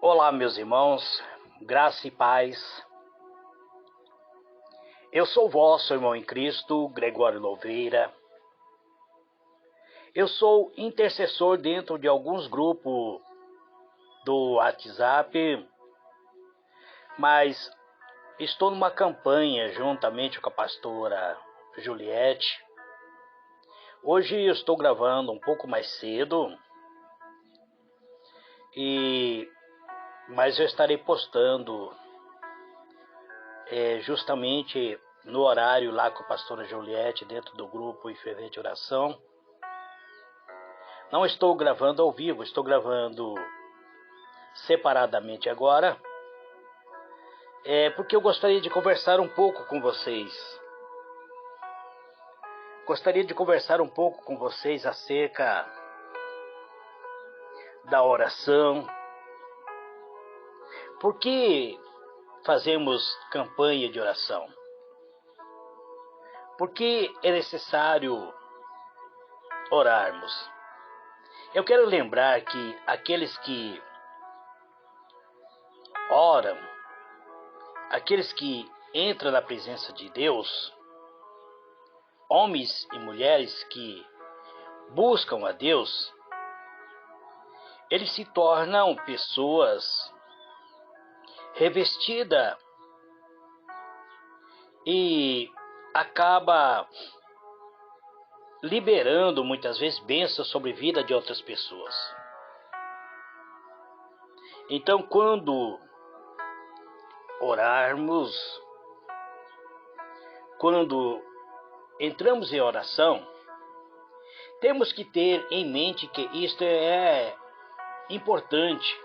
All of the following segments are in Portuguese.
Olá, meus irmãos, graça e paz. Eu sou vosso irmão em Cristo, Gregório Louveira. Eu sou intercessor dentro de alguns grupos do WhatsApp, mas estou numa campanha juntamente com a pastora Juliette. Hoje eu estou gravando um pouco mais cedo, mas eu estarei postando justamente no horário lá com a pastora Juliette, dentro do grupo E Fervente Oração. Não estou gravando ao vivo, estou gravando separadamente agora, porque eu gostaria de conversar um pouco com vocês. Gostaria de conversar um pouco com vocês acerca da oração. Por que fazemos campanha de oração? Por que é necessário orarmos? Eu quero lembrar que aqueles que oram, aqueles que entram na presença de Deus, homens e mulheres que buscam a Deus, eles se tornam pessoas revestidas e acaba liberando muitas vezes bênçãos sobre a vida de outras pessoas. Então, quando orarmos, quando entramos em oração, temos que ter em mente que isto é importante,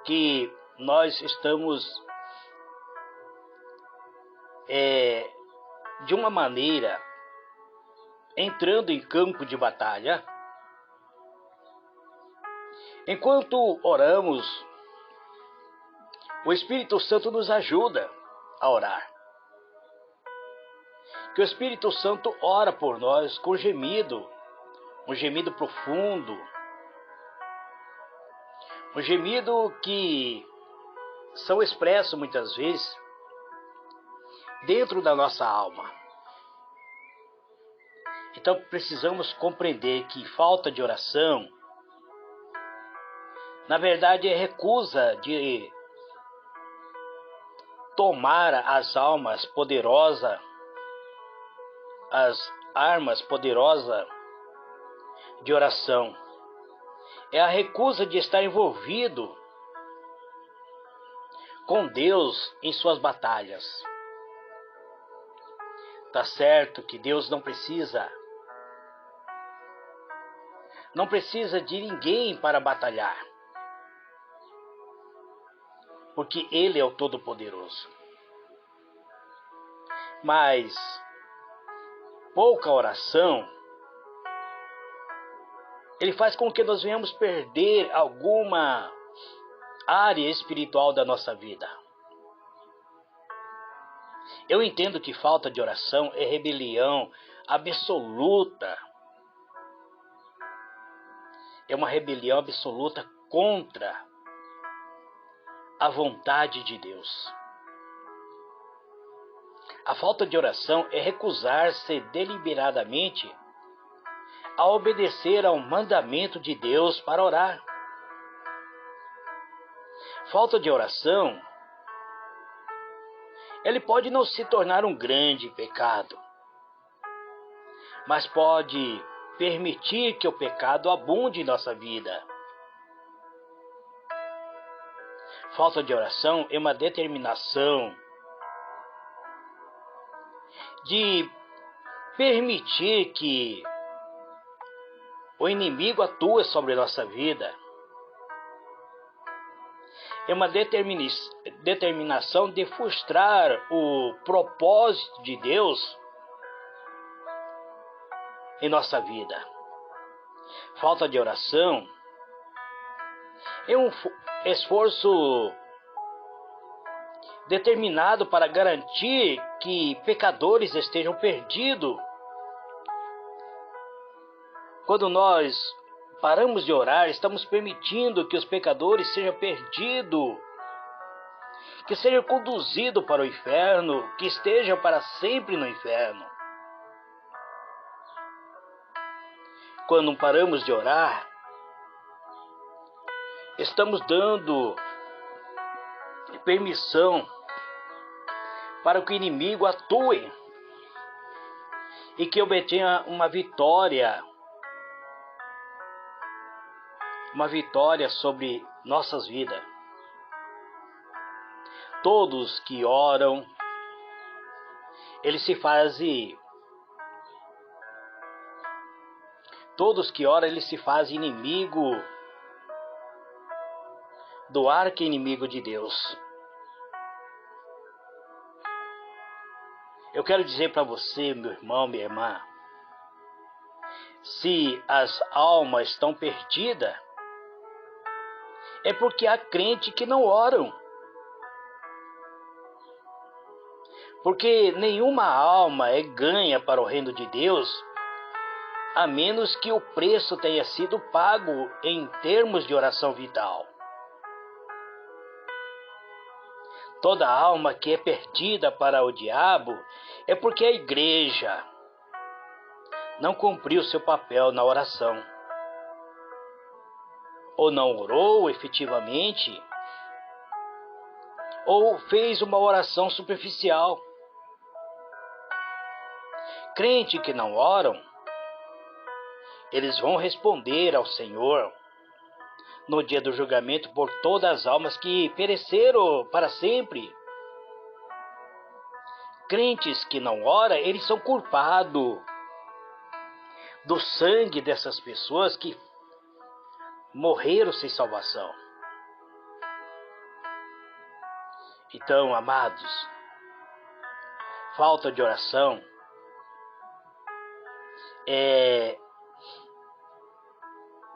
que nós estamos de uma maneira entrando em campo de batalha. Enquanto oramos, o Espírito Santo nos ajuda a orar. Que o Espírito Santo ora por nós com gemido, um gemido profundo, um gemido que são expressos muitas vezes dentro da nossa alma. Então precisamos compreender que falta de oração, na verdade, é recusa de tomar as almas poderosas, as armas poderosas de oração. É a recusa de estar envolvido com Deus em suas batalhas. Tá certo que Deus não precisa de ninguém para batalhar, porque Ele é o Todo-Poderoso. Mas pouca oração, ele faz com que nós venhamos perder alguma área espiritual da nossa vida. Eu entendo que falta de oração é rebelião absoluta. É uma rebelião absoluta contra a vontade de Deus. A falta de oração é recusar-se deliberadamente a obedecer ao mandamento de Deus para orar. Falta de oração, ele pode não se tornar um grande pecado, mas pode permitir que o pecado abunde em nossa vida. Falta de oração é uma determinação de permitir que o inimigo atue sobre a nossa vida. É uma determinação de frustrar o propósito de Deus em nossa vida. Falta de oração é um esforço determinado para garantir que pecadores estejam perdidos. Quando nós paramos de orar, estamos permitindo que os pecadores sejam perdidos, que sejam conduzidos para o inferno, que estejam para sempre no inferno. Quando paramos de orar, estamos dando permissão para que o inimigo atue e que obtenha uma vitória sobre nossas vidas. Todos que oram, eles se fazem inimigo do arqui-inimigo de Deus. Eu quero dizer para você, meu irmão, minha irmã, se as almas estão perdidas, é porque há crente que não oram. Porque nenhuma alma é ganha para o reino de Deus, a menos que o preço tenha sido pago em termos de oração vital. Toda alma que é perdida para o diabo é porque a igreja não cumpriu seu papel na oração, ou não orou efetivamente, ou fez uma oração superficial. Crente que não oram, eles vão responder ao Senhor no dia do julgamento por todas as almas que pereceram para sempre. Crentes que não oram, eles são culpados do sangue dessas pessoas que morreram sem salvação. Então, amados, falta de oração é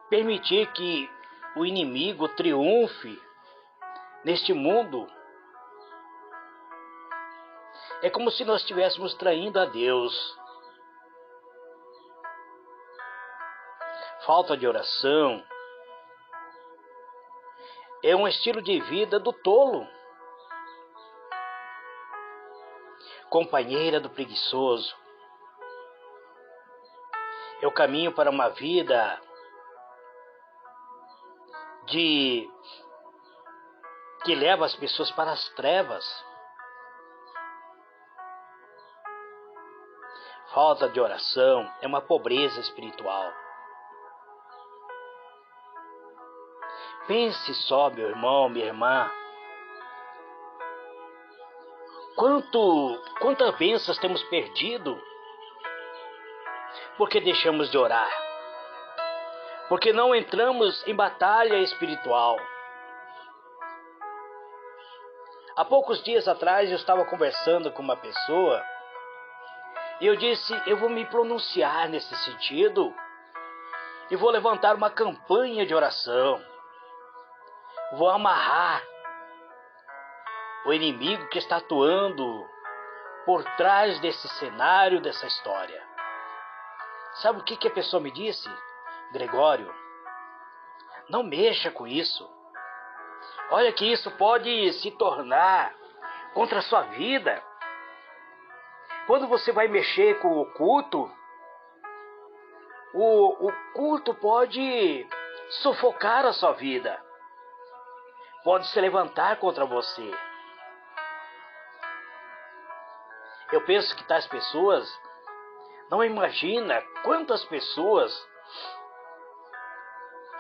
permitir que o inimigo triunfe neste mundo. É como se nós estivéssemos traindo a Deus. Falta de oração é um estilo de vida do tolo, companheira do preguiçoso. É o caminho para uma vida que leva as pessoas para as trevas. Falta de oração é uma pobreza espiritual. Pense só, meu irmão, minha irmã, quantas bênçãos temos perdido porque deixamos de orar, porque não entramos em batalha espiritual. Há poucos dias atrás eu estava conversando com uma pessoa e eu disse, eu vou me pronunciar nesse sentido e vou levantar uma campanha de oração. Vou amarrar o inimigo que está atuando por trás desse cenário, dessa história. Sabe o que a pessoa me disse? Gregório, não mexa com isso. Olha que isso pode se tornar contra a sua vida. Quando você vai mexer com o culto, o culto pode sufocar a sua vida. Pode se levantar contra você. Eu penso que tais pessoas não imaginam quantas pessoas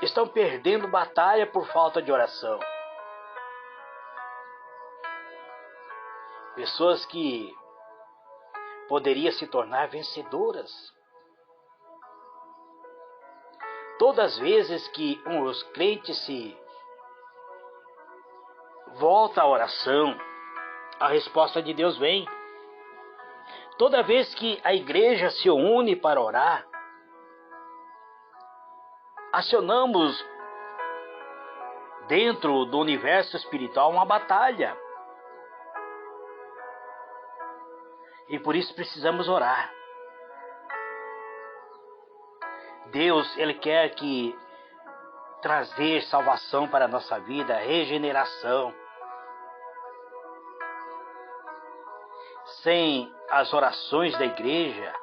estão perdendo batalha por falta de oração. Pessoas que poderiam se tornar vencedoras. Todas as vezes que os crentes se voltam à oração, a resposta de Deus vem. Toda vez que a igreja se une para orar, acionamos dentro do universo espiritual uma batalha. E por isso precisamos orar. Deus, Ele quer que trazer salvação para a nossa vida, regeneração. Sem as orações da igreja,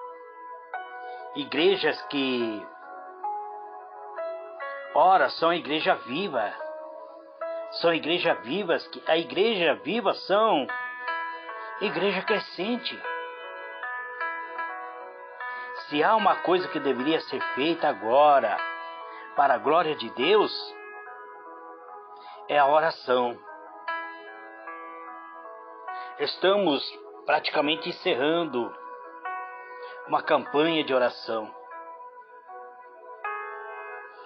igrejas que ora são a igreja viva, são igrejas vivas, que a igreja viva são igreja crescente. Se há uma coisa que deveria ser feita agora para a glória de Deus, é a oração. Estamos praticamente encerrando uma campanha de oração.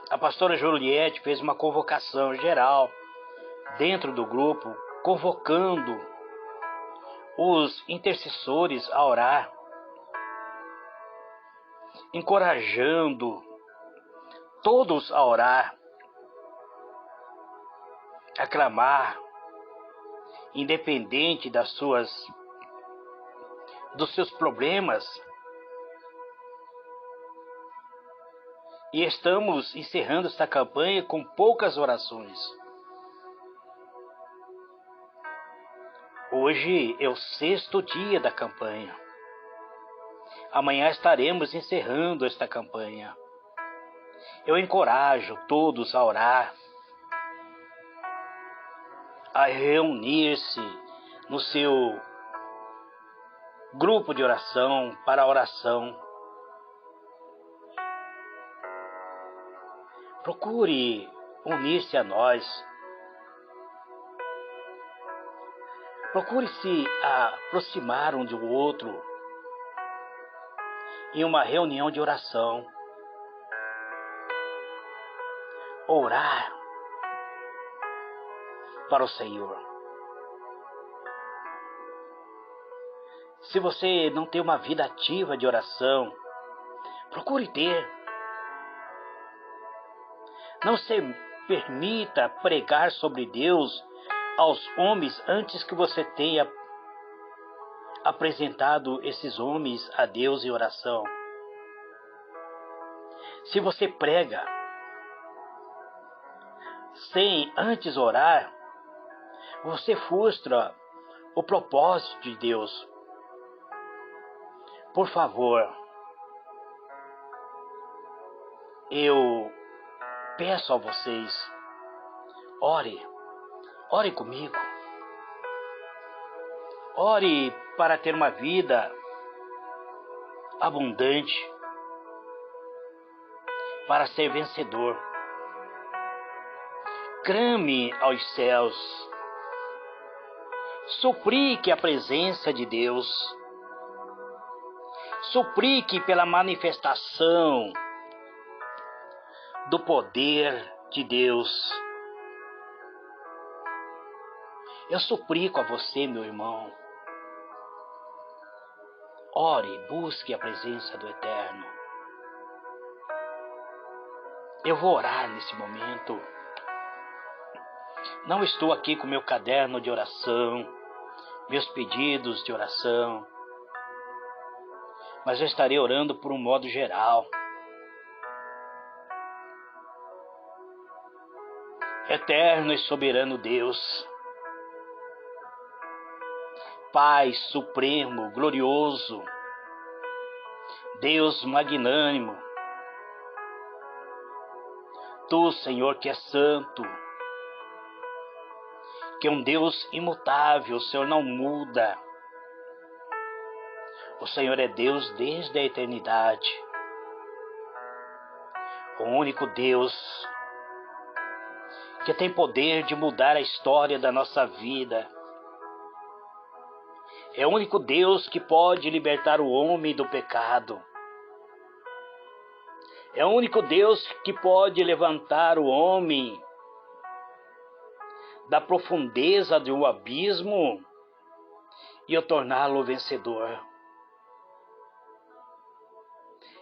A pastora Juliette fez uma convocação geral dentro do grupo, convocando os intercessores a orar, encorajando todos a orar, a clamar, independente dos seus problemas. E estamos encerrando esta campanha com poucas orações. Hoje é o 6º dia da campanha. Amanhã estaremos encerrando esta campanha. Eu encorajo todos a orar, a reunir-se no seu grupo de oração para a oração. Procure unir-se a nós. Procure se aproximar um do outro em uma reunião de oração. Orar para o Senhor. Se você não tem uma vida ativa de oração, procure ter. Não se permita pregar sobre Deus aos homens antes que você tenha apresentado esses homens a Deus em oração. Se você prega sem antes orar, você frustra o propósito de Deus. Por favor, eu peço a vocês, ore comigo. Ore para ter uma vida abundante, para ser vencedor. Clame aos céus. Suplique a presença de Deus. Suplique pela manifestação do poder de Deus. Eu suplico a você, meu irmão. Ore, busque a presença do Eterno. Eu vou orar nesse momento. Não estou aqui com meu caderno de oração, meus pedidos de oração, mas eu estarei orando por um modo geral. Eterno e soberano Deus, Pai supremo, glorioso, Deus magnânimo, Tu, Senhor, que é santo, que é um Deus imutável, o Senhor não muda. O Senhor é Deus desde a eternidade. O único Deus que tem poder de mudar a história da nossa vida. É o único Deus que pode libertar o homem do pecado. É o único Deus que pode levantar o homem da profundeza de um abismo e o torná-lo vencedor.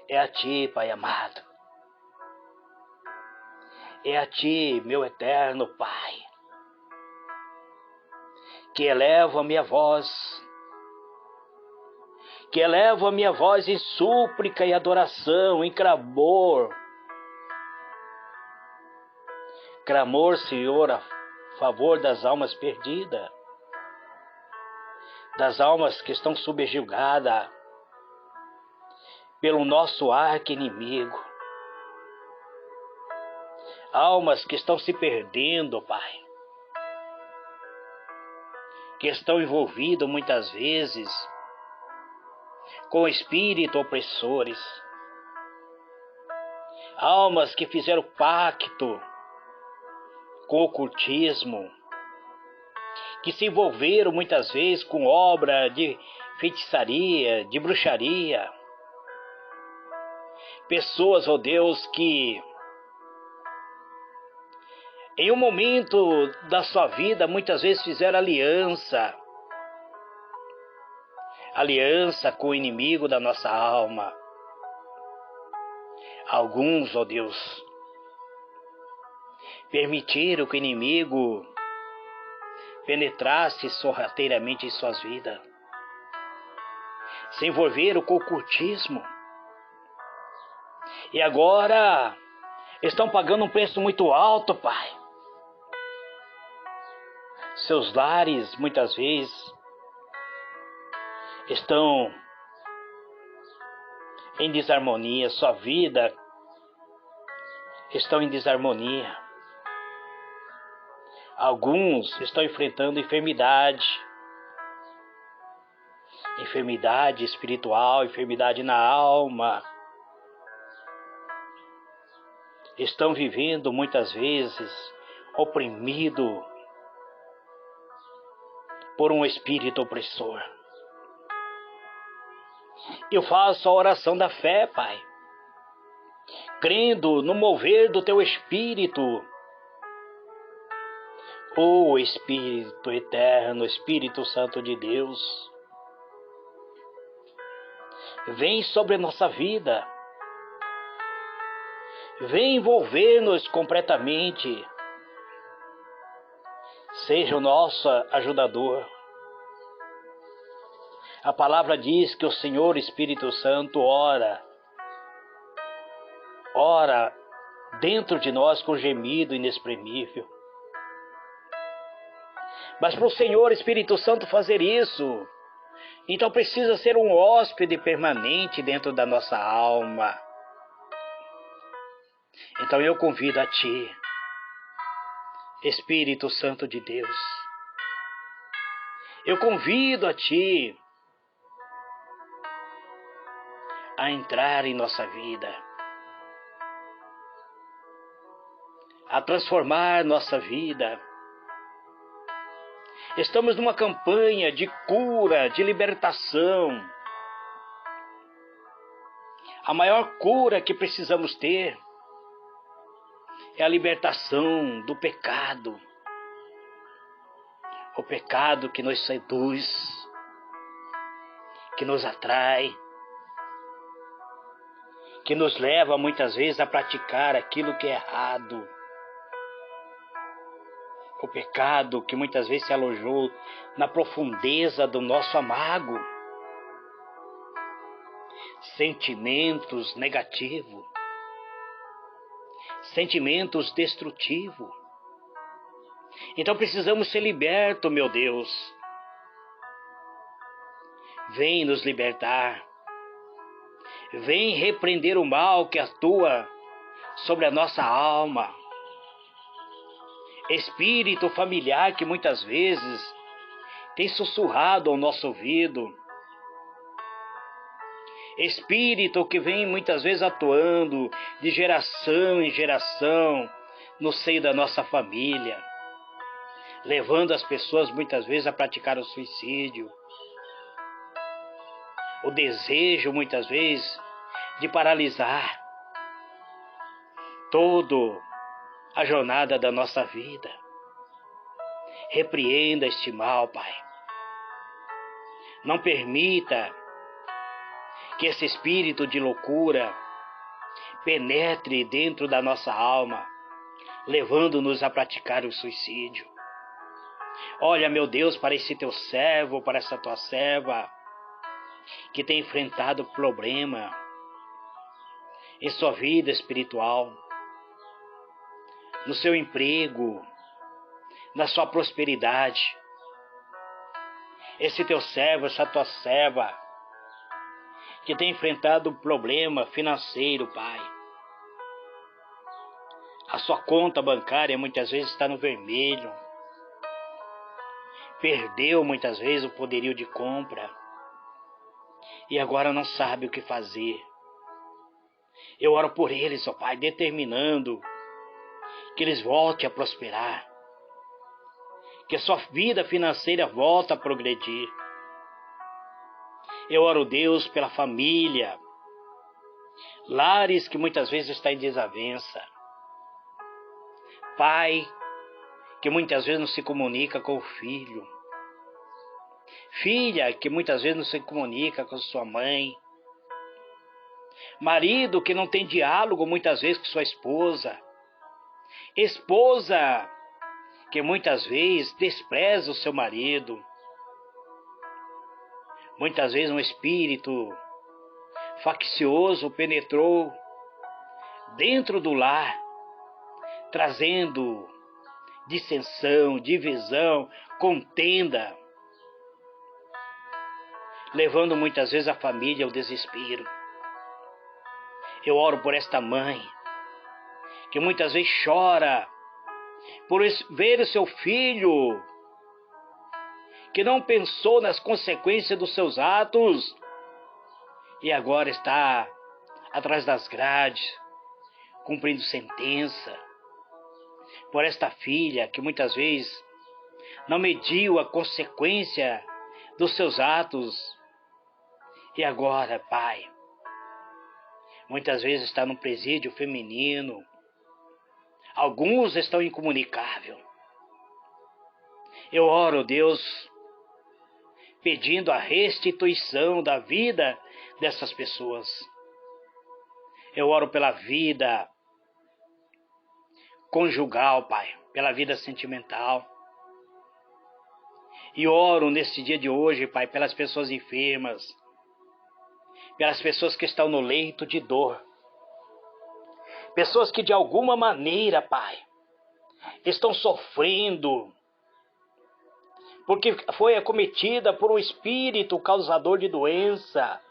É a Ti, Pai amado. É a Ti, meu eterno Pai, que elevo a minha voz, em súplica e adoração, em clamor, Clamor, Senhor, a favor das almas perdidas, das almas que estão subjugadas pelo nosso arqui-inimigo. Almas que estão se perdendo, Pai, que estão envolvidas muitas vezes com espíritos opressores. Almas que fizeram pacto com o ocultismo, que se envolveram muitas vezes com obra de feitiçaria, de bruxaria. Pessoas, ó Deus, que em um momento da sua vida muitas vezes fizeram aliança com o inimigo da nossa alma. Alguns, ó Deus, permitiram que o inimigo penetrasse sorrateiramente em suas vidas. Se envolveram com o ocultismo. E agora estão pagando um preço muito alto, Pai. Seus lares, muitas vezes, estão em desarmonia. Sua vida está em desarmonia. Alguns estão enfrentando enfermidade espiritual, enfermidade na alma. Estão vivendo muitas vezes oprimido por um espírito opressor. Eu faço a oração da fé, Pai, crendo no mover do Teu Espírito. Ó Espírito eterno, Espírito Santo de Deus, vem sobre a nossa vida, vem envolver-nos completamente, seja o nosso ajudador. A palavra diz que o Senhor Espírito Santo ora dentro de nós com gemido inexprimível. Mas para o Senhor Espírito Santo fazer isso, então precisa ser um hóspede permanente dentro da nossa alma. Então eu convido a Ti, Espírito Santo de Deus. Eu convido a Ti a entrar em nossa vida, a transformar nossa vida. Estamos numa campanha de cura, de libertação. A maior cura que precisamos ter é a libertação do pecado. O pecado que nos seduz, que nos atrai, que nos leva muitas vezes a praticar aquilo que é errado. O pecado que muitas vezes se alojou na profundeza do nosso amargo. Sentimentos negativos. Sentimentos destrutivos. Então precisamos ser libertos, meu Deus. Vem nos libertar. Vem repreender o mal que atua sobre a nossa alma. Espírito familiar que muitas vezes tem sussurrado ao nosso ouvido. Espírito que vem muitas vezes atuando de geração em geração no seio da nossa família, levando as pessoas muitas vezes a praticar o suicídio. O desejo muitas vezes de paralisar toda a jornada da nossa vida. Repreenda este mal, Pai. Não permita que esse espírito de loucura penetre dentro da nossa alma, levando-nos a praticar o suicídio. Olha, meu Deus, para esse teu servo, para essa tua serva, que tem enfrentado problema em sua vida espiritual. no seu emprego, na sua prosperidade. Esse teu servo, essa tua serva, que tem enfrentado um problema financeiro, Pai. A sua conta bancária muitas vezes está no vermelho. Perdeu muitas vezes o poderio de compra. E agora não sabe o que fazer. Eu oro por eles, ó Pai, determinando que eles voltem a prosperar. Que a sua vida financeira volte a progredir. Eu oro, Deus, pela família. Lares que muitas vezes estão em desavença. Pai, que muitas vezes não se comunica com o filho. Filha, que muitas vezes não se comunica com sua mãe. Marido, que não tem diálogo muitas vezes com sua esposa. Esposa, que muitas vezes despreza o seu marido. Muitas vezes um espírito faccioso penetrou dentro do lar, trazendo dissensão, divisão, contenda, levando muitas vezes a família ao desespero. Eu oro por esta mãe, que muitas vezes chora por ver o seu filho, que não pensou nas consequências dos seus atos e agora está atrás das grades, cumprindo sentença. Por esta filha que muitas vezes não mediu a consequência dos seus atos e agora, Pai, muitas vezes está no presídio feminino. Alguns estão incomunicáveis. Eu oro, Deus, pedindo a restituição da vida dessas pessoas. Eu oro pela vida conjugal, Pai, pela vida sentimental. E oro nesse dia de hoje, Pai, pelas pessoas enfermas, pelas pessoas que estão no leito de dor. Pessoas que de alguma maneira, Pai, estão sofrendo, porque foi acometida por um espírito causador de doença,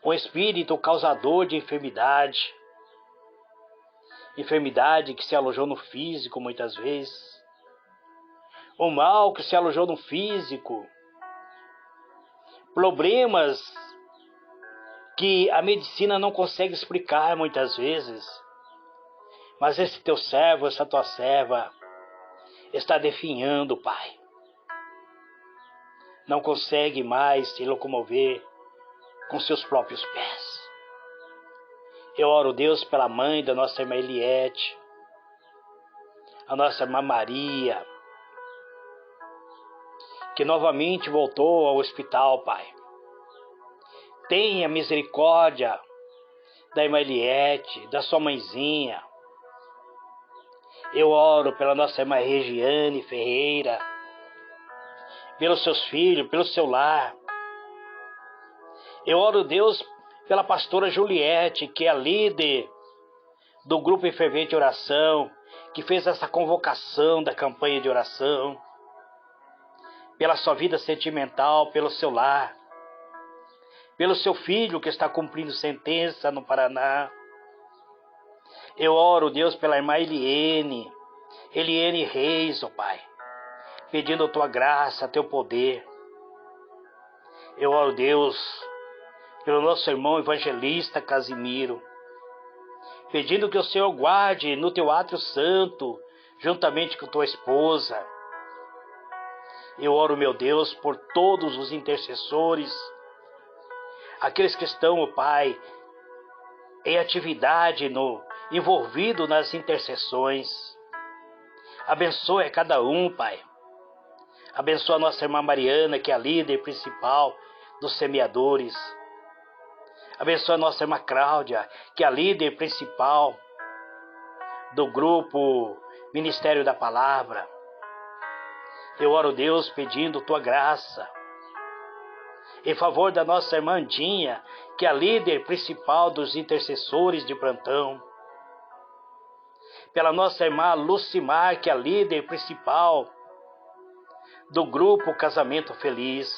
um espírito causador de enfermidade. Enfermidade que se alojou no físico muitas vezes. O mal que se alojou no físico. Problemas que a medicina não consegue explicar muitas vezes. Mas esse teu servo, essa tua serva, está definhando, Pai. Não consegue mais se locomover com seus próprios pés. Eu oro, Deus, pela mãe da nossa irmã Eliette, a nossa irmã Maria, que novamente voltou ao hospital, Pai. Tenha misericórdia da irmã Eliette, da sua mãezinha. Eu oro pela nossa irmã Regiane Ferreira, pelos seus filhos, pelo seu lar. Eu oro, Deus, pela pastora Juliette, que é a líder do grupo em fervente oração, que fez essa convocação da campanha de oração, pela sua vida sentimental, pelo seu lar, pelo seu filho que está cumprindo sentença no Paraná. Eu oro, Deus, pela irmã Eliene Reis, ó Pai, pedindo a tua graça, teu poder. Eu oro, Deus, pelo nosso irmão evangelista Casimiro, pedindo que o Senhor guarde no teu átrio santo, juntamente com tua esposa. Eu oro, meu Deus, por todos os intercessores, aqueles que estão, ó Pai, em atividade, envolvido nas intercessões. Abençoe a cada um, Pai. Abençoa a nossa irmã Mariana, que é a líder principal dos semeadores. Abençoa a nossa irmã Cláudia, que é a líder principal do grupo Ministério da Palavra. Eu oro, Deus, pedindo tua graça em favor da nossa irmã Andinha, que é a líder principal dos intercessores de plantão. pela nossa irmã Lucimar, que é a líder principal do grupo Casamento Feliz.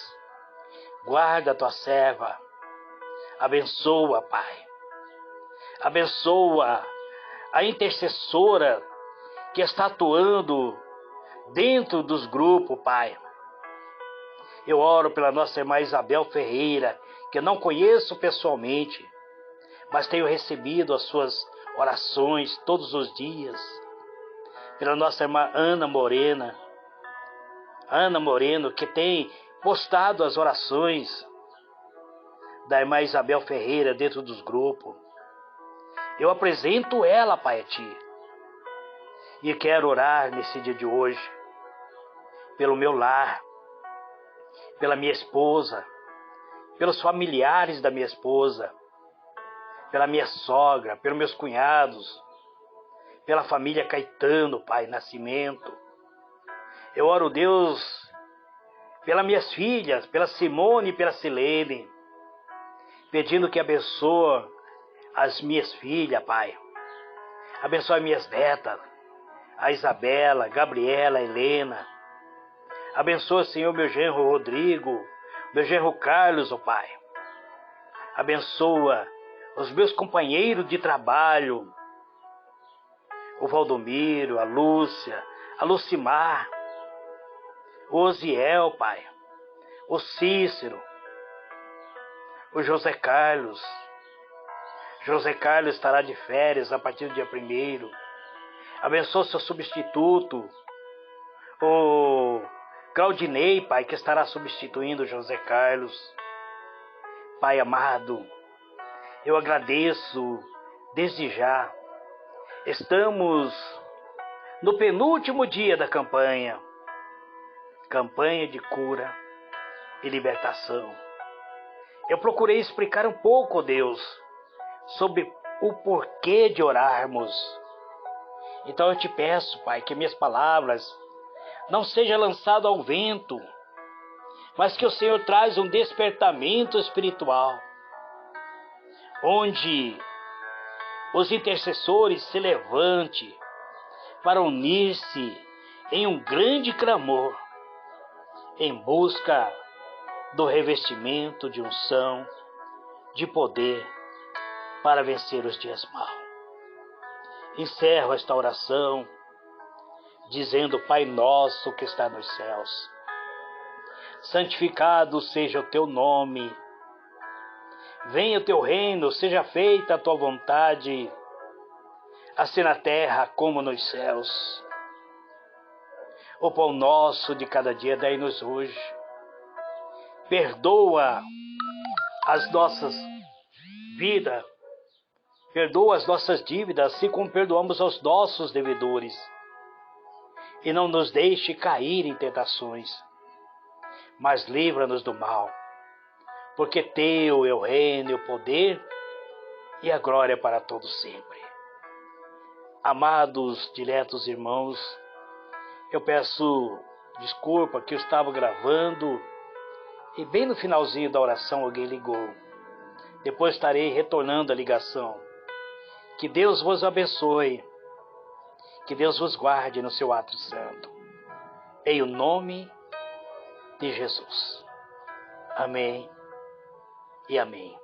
Guarda a tua serva, abençoa, Pai. Abençoa a intercessora que está atuando dentro dos grupos, Pai. Eu oro pela nossa irmã Isabel Ferreira, que eu não conheço pessoalmente, mas tenho recebido as suas orações todos os dias. Pela nossa irmã Ana Moreno, que tem postado as orações da irmã Isabel Ferreira dentro dos grupos. Eu apresento ela, Pai, a Ti. E quero orar nesse dia de hoje pelo meu lar, pela minha esposa, pelos familiares da minha esposa, pela minha sogra, pelos meus cunhados, pela família Caetano, Pai, Nascimento. Eu oro, Deus, pelas minhas filhas, pela Simone e pela Silene, pedindo que abençoe as minhas filhas, Pai. Abençoe minhas netas, a Isabela, Gabriela, Helena. Abençoa, Senhor, meu genro Rodrigo, meu genro Carlos, ó Pai. Abençoa os meus companheiros de trabalho, o Valdomiro, a Lúcia, a Lucimar, o Osiel, Pai, o Cícero, o José Carlos. José Carlos estará de férias a partir do dia 1º. Abençoa seu substituto, o Claudinei, Pai, que estará substituindo o José Carlos. Pai amado, eu agradeço desde já. Estamos no penúltimo dia da campanha de cura e libertação. Eu procurei explicar um pouco, ó Deus, sobre o porquê de orarmos. Então eu te peço, Pai, que minhas palavras não sejam lançadas ao vento, mas que o Senhor traz um despertamento espiritual, onde os intercessores se levantem para unir-se em um grande clamor, em busca do revestimento de unção, de poder, para vencer os dias maus. Encerro esta oração dizendo: Pai nosso que está nos céus, santificado seja o teu nome. Venha o teu reino, seja feita a tua vontade, assim na terra como nos céus. O pão nosso de cada dia dai-nos hoje. Perdoa as nossas vidas, perdoa as nossas dívidas, assim como perdoamos aos nossos devedores. E não nos deixe cair em tentações, mas livra-nos do mal. Porque teu é o reino, o poder e a glória para todos sempre. Amados, diletos irmãos, eu peço desculpa que eu estava gravando e bem no finalzinho da oração alguém ligou. Depois estarei retornando a ligação. Que Deus vos abençoe. Que Deus vos guarde no seu ato santo. Em o nome de Jesus. Amém e amém.